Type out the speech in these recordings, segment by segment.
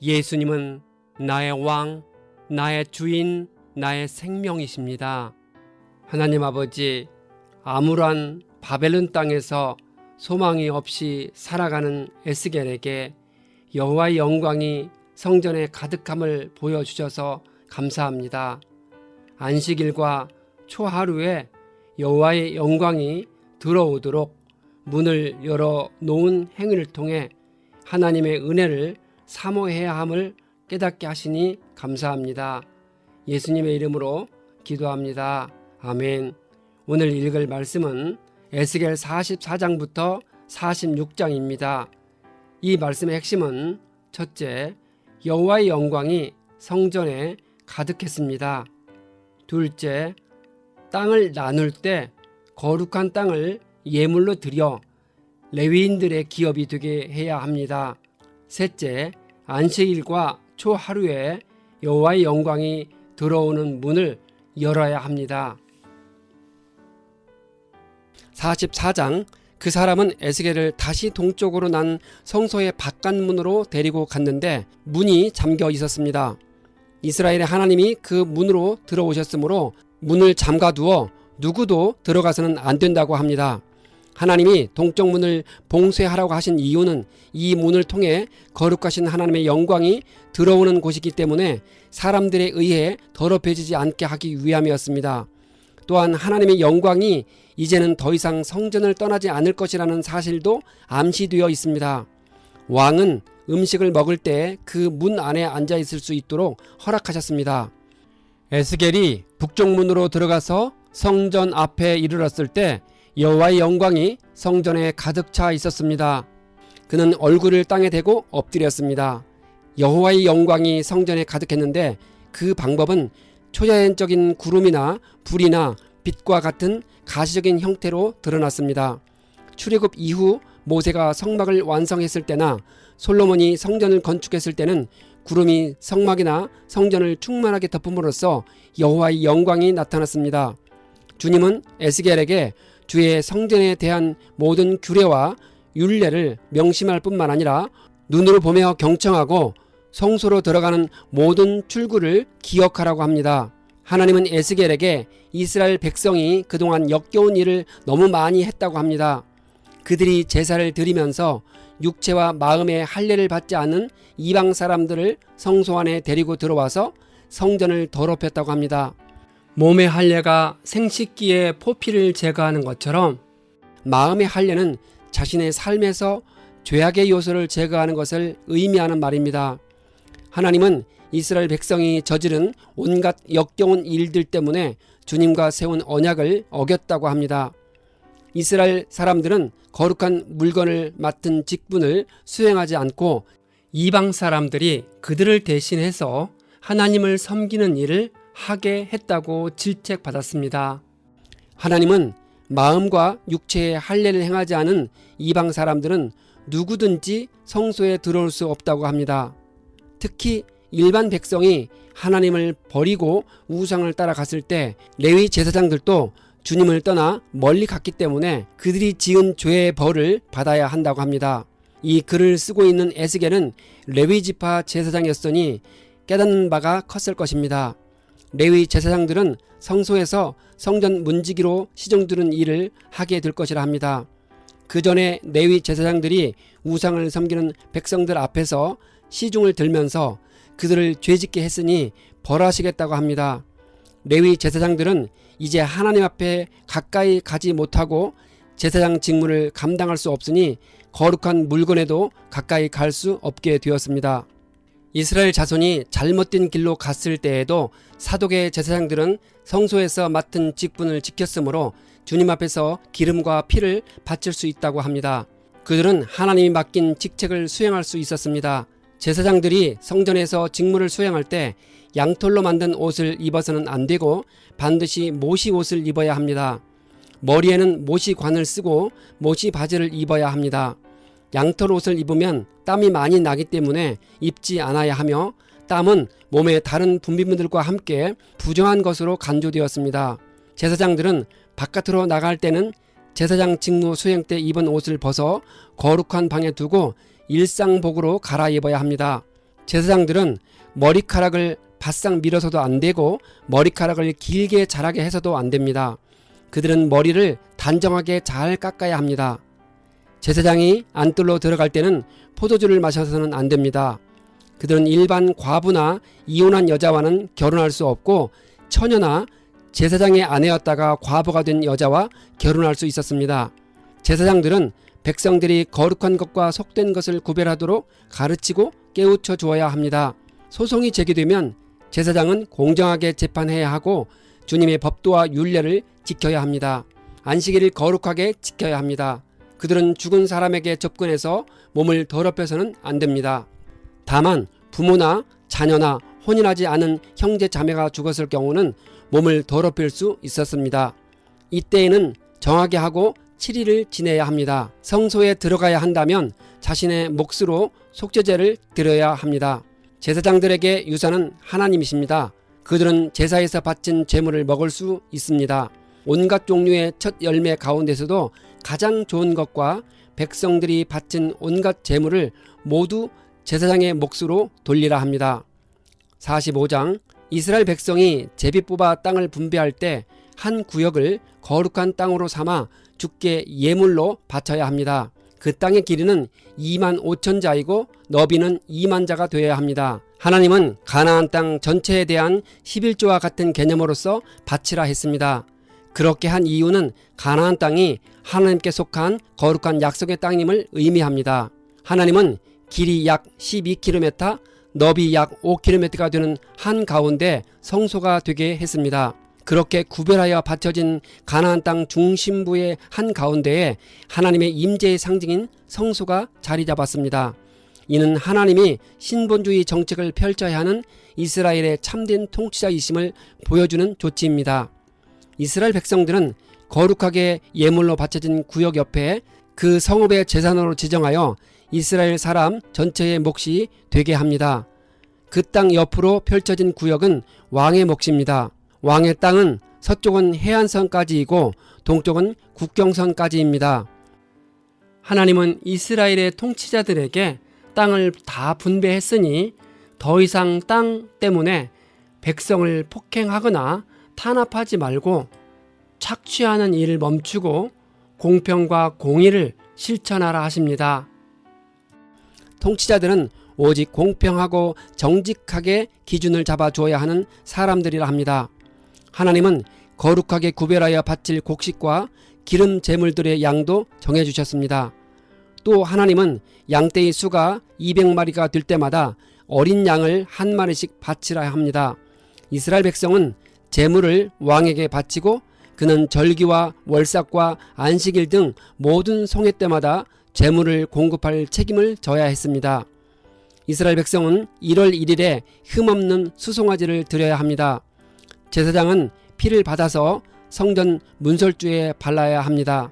예수님은 나의 왕, 나의 주인, 나의 생명이십니다. 하나님 아버지, 암울한 바벨론 땅에서 소망이 없이 살아가는 에스겔에게 여호와의 영광이 성전의 가득함을 보여주셔서 감사합니다. 안식일과 초하루에 여호와의 영광이 들어오도록 문을 열어 놓은 행위를 통해 하나님의 은혜를 사모해야 함을 깨닫게 하시니 감사합니다. 예수님의 이름으로 기도합니다. 아멘. 오늘 읽을 말씀은 에스겔 44장부터 46장입니다. 이 말씀의 핵심은 첫째, 여호와의 영광이 성전에 가득했습니다. 둘째, 땅을 나눌 때 거룩한 땅을 예물로 드려 레위인들의 기업이 되게 해야 합니다. 셋째, 안식일과 초하루에 여호와의 영광이 들어오는 문을 열어야 합니다. 44장, 그 사람은 에스겔을 다시 동쪽으로 난 성소의 바깥문으로 데리고 갔는데 문이 잠겨 있었습니다. 이스라엘의 하나님이 그 문으로 들어오셨으므로 문을 잠가두어 누구도 들어가서는 안 된다고 합니다. 하나님이 동쪽 문을 봉쇄하라고 하신 이유는 이 문을 통해 거룩하신 하나님의 영광이 들어오는 곳이기 때문에 사람들에 의해 더럽혀지지 않게 하기 위함이었습니다. 또한 하나님의 영광이 이제는 더 이상 성전을 떠나지 않을 것이라는 사실도 암시되어 있습니다. 왕은 음식을 먹을 때 그 문 안에 앉아 있을 수 있도록 허락하셨습니다. 에스겔이 북쪽 문으로 들어가서 성전 앞에 이르렀을 때 여호와의 영광이 성전에 가득 차 있었습니다. 그는 얼굴을 땅에 대고 엎드렸습니다. 여호와의 영광이 성전에 가득했는데 그 방법은 초자연적인 구름이나 불이나 빛과 같은 가시적인 형태로 드러났습니다. 출애굽 이후 모세가 성막을 완성했을 때나 솔로몬이 성전을 건축했을 때는 구름이 성막이나 성전을 충만하게 덮음으로써 여호와의 영광이 나타났습니다. 주님은 에스겔에게 주의 성전에 대한 모든 규례와 율례를 명심할 뿐만 아니라 눈으로 보며 경청하고 성소로 들어가는 모든 출구를 기억하라고 합니다. 하나님은 에스겔에게 이스라엘 백성이 그동안 역겨운 일을 너무 많이 했다고 합니다. 그들이 제사를 드리면서 육체와 마음의 할례를 받지 않은 이방 사람들을 성소 안에 데리고 들어와서 성전을 더럽혔다고 합니다. 몸의 할례가 생식기의 포피를 제거하는 것처럼 마음의 할례는 자신의 삶에서 죄악의 요소를 제거하는 것을 의미하는 말입니다. 하나님은 이스라엘 백성이 저지른 온갖 역겨운 일들 때문에 주님과 세운 언약을 어겼다고 합니다. 이스라엘 사람들은 거룩한 물건을 맡은 직분을 수행하지 않고 이방 사람들이 그들을 대신해서 하나님을 섬기는 일을 하게 했다고 질책받았습니다. 하나님은 마음과 육체의 할례를 행하지 않은 이방 사람들은 누구든지 성소에 들어올 수 없다고 합니다. 특히 일반 백성이 하나님을 버리고 우상을 따라갔을 때 레위 제사장들도 주님을 떠나 멀리 갔기 때문에 그들이 지은 죄의 벌을 받아야 한다고 합니다. 이 글을 쓰고 있는 에스겔은 레위 지파 제사장이었으니 깨닫는 바가 컸을 것입니다. 레위 제사장들은 성소에서 성전 문지기로 시종드는 일을 하게 될 것이라 합니다. 그 전에 레위 제사장들이 우상을 섬기는 백성들 앞에서 시중을 들면서 그들을 죄짓게 했으니 벌하시겠다고 합니다. 레위 제사장들은 이제 하나님 앞에 가까이 가지 못하고 제사장 직무를 감당할 수 없으니 거룩한 물건에도 가까이 갈 수 없게 되었습니다. 이스라엘 자손이 잘못된 길로 갔을 때에도 사독의 제사장들은 성소에서 맡은 직분을 지켰으므로 주님 앞에서 기름과 피를 바칠 수 있다고 합니다. 그들은 하나님이 맡긴 직책을 수행할 수 있었습니다. 제사장들이 성전에서 직무를 수행할 때 양털로 만든 옷을 입어서는 안 되고 반드시 모시 옷을 입어야 합니다. 머리에는 모시 관을 쓰고 모시 바지를 입어야 합니다. 양털 옷을 입으면 땀이 많이 나기 때문에 입지 않아야 하며 땀은 몸의 다른 분비물들과 함께 부정한 것으로 간주되었습니다. 제사장들은 바깥으로 나갈 때는 제사장 직무 수행 때 입은 옷을 벗어 거룩한 방에 두고 일상복으로 갈아입어야 합니다. 제사장들은 머리카락을 바싹 밀어서도 안 되고 머리카락을 길게 자라게 해서도 안 됩니다. 그들은 머리를 단정하게 잘 깎아야 합니다. 제사장이 안뜰로 들어갈 때는 포도주를 마셔서는 안 됩니다. 그들은 일반 과부나 이혼한 여자와는 결혼할 수 없고 처녀나 제사장의 아내였다가 과부가 된 여자와 결혼할 수 있었습니다. 제사장들은 백성들이 거룩한 것과 속된 것을 구별하도록 가르치고 깨우쳐 주어야 합니다. 소송이 제기되면 제사장은 공정하게 재판해야 하고 주님의 법도와 율례를 지켜야 합니다. 안식일을 거룩하게 지켜야 합니다. 그들은 죽은 사람에게 접근해서 몸을 더럽혀서는 안 됩니다. 다만 부모나 자녀나 혼인하지 않은 형제 자매가 죽었을 경우는 몸을 더럽힐 수 있었습니다. 이때에는 정하게 하고 7일을 지내야 합니다. 성소에 들어가야 한다면 자신의 몫으로 속죄제를 드려야 합니다. 제사장들에게 유산은 하나님이십니다. 그들은 제사에서 바친 제물을 먹을 수 있습니다. 온갖 종류의 첫 열매 가운데서도 가장 좋은 것과 백성들이 바친 온갖 제물을 모두 제사장의 몫으로 돌리라 합니다. 45장 이스라엘 백성이 제비 뽑아 땅을 분배할 때 한 구역을 거룩한 땅으로 삼아 주께 예물로 바쳐야 합니다. 그 땅의 길이는 2만 5천 자이고 너비는 2만 자가 되어야 합니다. 하나님은 가나안 땅 전체에 대한 11조와 같은 개념으로서 바치라 했습니다. 그렇게 한 이유는 가나안 땅이 하나님께 속한 거룩한 약속의 땅임을 의미합니다. 하나님은 길이 약 12km, 너비 약 5km가 되는 한 가운데 성소가 되게 했습니다. 그렇게 구별하여 바쳐진 가나안 땅 중심부의 한 가운데에 하나님의 임재의 상징인 성소가 자리 잡았습니다. 이는 하나님이 신본주의 정책을 펼쳐야 하는 이스라엘의 참된 통치자이심을 보여주는 조치입니다. 이스라엘 백성들은 거룩하게 예물로 바쳐진 구역 옆에 그 성읍의 재산으로 지정하여 이스라엘 사람 전체의 몫이 되게 합니다. 그 땅 옆으로 펼쳐진 구역은 왕의 몫입니다. 왕의 땅은 서쪽은 해안선까지이고 동쪽은 국경선까지입니다. 하나님은 이스라엘의 통치자들에게 땅을 다 분배했으니 더 이상 땅 때문에 백성을 폭행하거나 탄압하지 말고 착취하는 일을 멈추고 공평과 공의를 실천하라 하십니다. 통치자들은 오직 공평하고 정직하게 기준을 잡아주어야 하는 사람들이라 합니다. 하나님은 거룩하게 구별하여 바칠 곡식과 기름 제물들의 양도 정해주셨습니다. 또 하나님은 양떼의 수가 200마리가 될 때마다 어린 양을 한 마리씩 바치라 합니다. 이스라엘 백성은 제물을 왕에게 바치고 그는 절기와 월삭과 안식일 등 모든 성회 때마다 제물을 공급할 책임을 져야 했습니다. 이스라엘 백성은 1월 1일에 흠없는 수송아지를 드려야 합니다. 제사장은 피를 받아서 성전 문설주에 발라야 합니다.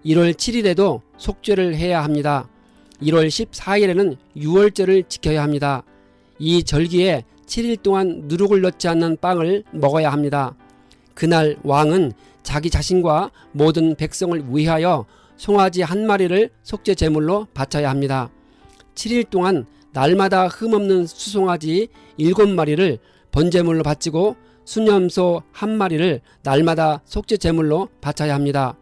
1월 7일에도 속죄를 해야 합니다. 1월 14일에는 유월절을 지켜야 합니다. 이 절기에 7일 동안 누룩을 넣지 않는 빵을 먹어야 합니다. 그날 왕은 자기 자신과 모든 백성을 위하여 송아지 한 마리를 속죄 제물로 바쳐야 합니다. 7일 동안 날마다 흠없는 수송아지 7마리를 번제물로 바치고 수염소 한 마리를 날마다 속죄 제물로 바쳐야 합니다.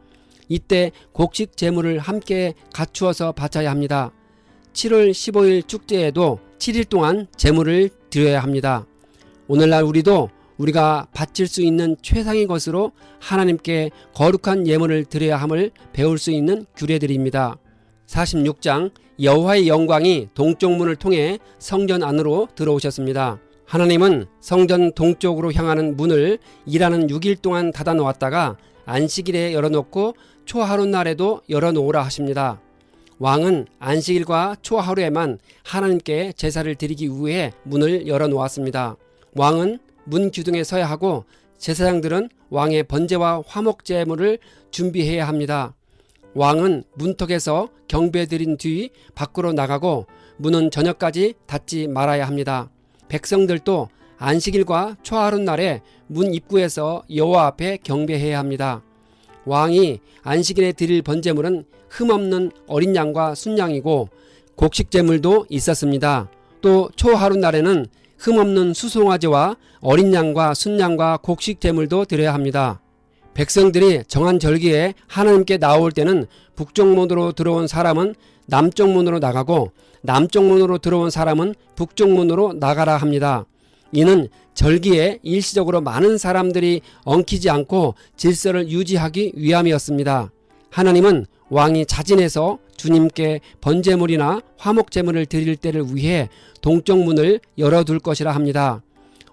이때 곡식 제물을 함께 갖추어서 바쳐야 합니다. 7월 15일 축제에도 7일 동안 제물을 드려야 합니다. 오늘날 우리도 우리가 바칠 수 있는 최상의 것으로 하나님께 거룩한 예물을 드려야 함을 배울 수 있는 규례들입니다. 46장 여호와의 영광이 동쪽 문을 통해 성전 안으로 들어오셨습니다. 하나님은 성전 동쪽으로 향하는 문을 일하는 6일 동안 닫아 놓았다가 안식일에 열어놓고 초하룻날에도 열어놓으라 하십니다. 왕은 안식일과 초하루에만 하나님께 제사를 드리기 위해 문을 열어놓았습니다. 왕은 문 기둥에 서야 하고 제사장들은 왕의 번제와 화목제물을 준비해야 합니다. 왕은 문턱에서 경배드린 뒤 밖으로 나가고 문은 저녁까지 닫지 말아야 합니다. 백성들도 안식일과 초하룻날에 문 입구에서 여호와 앞에 경배해야 합니다. 왕이 안식일에 드릴 번제물은 흠없는 어린 양과 순양이고 곡식 제물도 있었습니다. 또 초하룻날에는 흠없는 수송아지와 어린 양과 순양과 곡식 제물도 드려야 합니다. 백성들이 정한 절기에 하나님께 나올 때는 북쪽 문으로 들어온 사람은 남쪽 문으로 나가고 남쪽 문으로 들어온 사람은 북쪽 문으로 나가라 합니다. 이는 절기에 일시적으로 많은 사람들이 엉키지 않고 질서를 유지하기 위함이었습니다. 하나님은 왕이 자진해서 주님께 번제물이나 화목제물을 드릴 때를 위해 동쪽 문을 열어둘 것이라 합니다.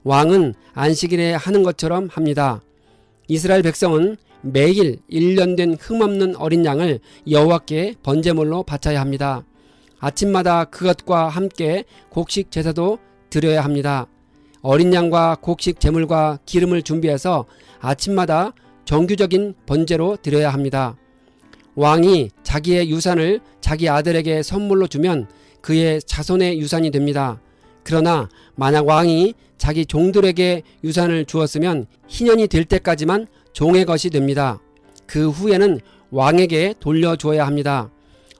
왕은 안식일에 하는 것처럼 합니다. 이스라엘 백성은 매일 1년 된 흠없는 어린 양을 여호와께 번제물로 바쳐야 합니다. 아침마다 그것과 함께 곡식 제사도 드려야 합니다. 어린 양과 곡식 제물과 기름을 준비해서 아침마다 정규적인 번제로 드려야 합니다. 왕이 자기의 유산을 자기 아들에게 선물로 주면 그의 자손의 유산이 됩니다. 그러나 만약 왕이 자기 종들에게 유산을 주었으면 희년이 될 때까지만 종의 것이 됩니다. 그 후에는 왕에게 돌려주어야 합니다.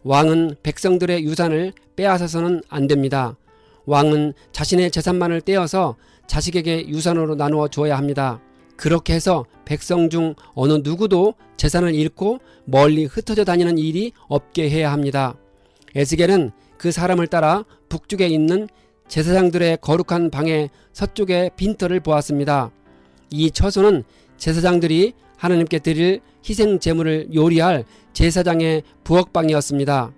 왕은 백성들의 유산을 빼앗아서는 안 됩니다. 왕은 자신의 재산만을 떼어서 자식에게 유산으로 나누어 주어야 합니다. 그렇게 해서 백성 중 어느 누구도 재산을 잃고 멀리 흩어져 다니는 일이 없게 해야 합니다. 에스겔은 그 사람을 따라 북쪽에 있는 제사장들의 거룩한 방의 서쪽의 빈터를 보았습니다. 이 처소는 제사장들이 하나님께 드릴 희생 제물을 요리할 제사장의 부엌방이었습니다.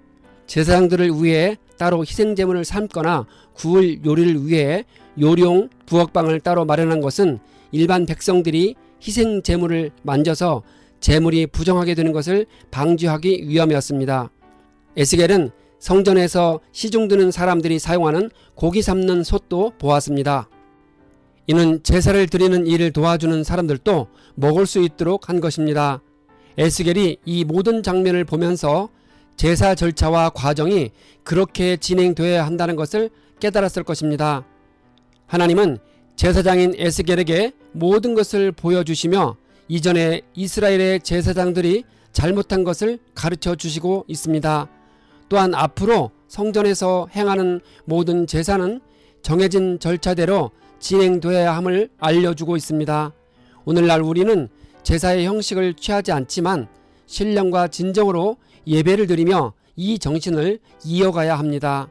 제사장들을 위해 따로 희생 제물을 삶거나 구울 요리를 위해 요리용 부엌방을 따로 마련한 것은 일반 백성들이 희생 제물을 만져서 제물이 부정하게 되는 것을 방지하기 위함이었습니다. 에스겔은 성전에서 시중 드는 사람들이 사용하는 고기 삶는 솥도 보았습니다. 이는 제사를 드리는 일을 도와주는 사람들도 먹을 수 있도록 한 것입니다. 에스겔이 이 모든 장면을 보면서 제사 절차와 과정이 그렇게 진행되어야 한다는 것을 깨달았을 것입니다. 하나님은 제사장인 에스겔에게 모든 것을 보여주시며 이전에 이스라엘의 제사장들이 잘못한 것을 가르쳐 주시고 있습니다. 또한 앞으로 성전에서 행하는 모든 제사는 정해진 절차대로 진행되어야 함을 알려주고 있습니다. 오늘날 우리는 제사의 형식을 취하지 않지만 신령과 진정으로 예배를 드리며 이 정신을 이어가야 합니다.